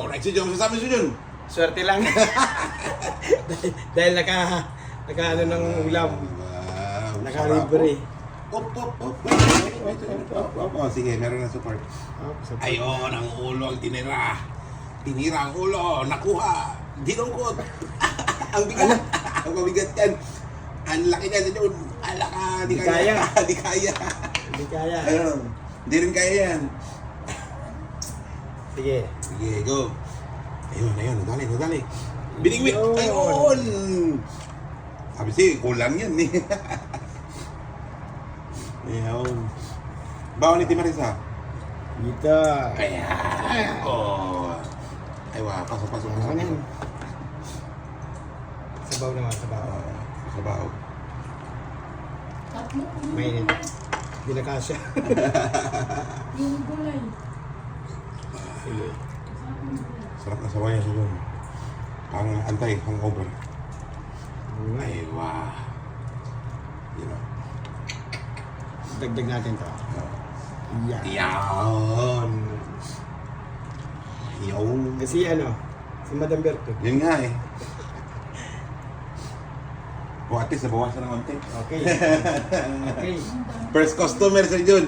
Correct si Jun. Sasabi si Jun. Swerte lang. Dahil naka ano ng ulam. Wow. Naka-libre. Op. Sige, meron na support. Ayun, ang ulo ang tinira. Tinira ang ulo. Nakuha. Dinungkot. Ang bigat. Ang mabigat yan. Ang laki niya si Jun. Alaka. Di kaya. Di kaya. Hindi kaya. Ayun. Hindi rin kaya yan. Sige. Sige, go. Ayun. Nadali. Binigwit. Ayun. Ayun. Sabi siya, kulang yan eh. Ayun. Bawa ni Timarisa. Dito. Ayan. Oh. Ay, pasok. Ano yan? Sabaw naman, sabaw. Sabaw. Mainit. Hindi na kasya. Yung gulay. Sige. Sarap na sabayan siya dun. Ang hangover. Ay, wow. You know. Dagdag natin to. Yan. Yan. Yun. Kasi ano, si Madam Berto. Yun nga eh. O at least nabawasan ng konti. Okay. Okay. First customer sa Jun.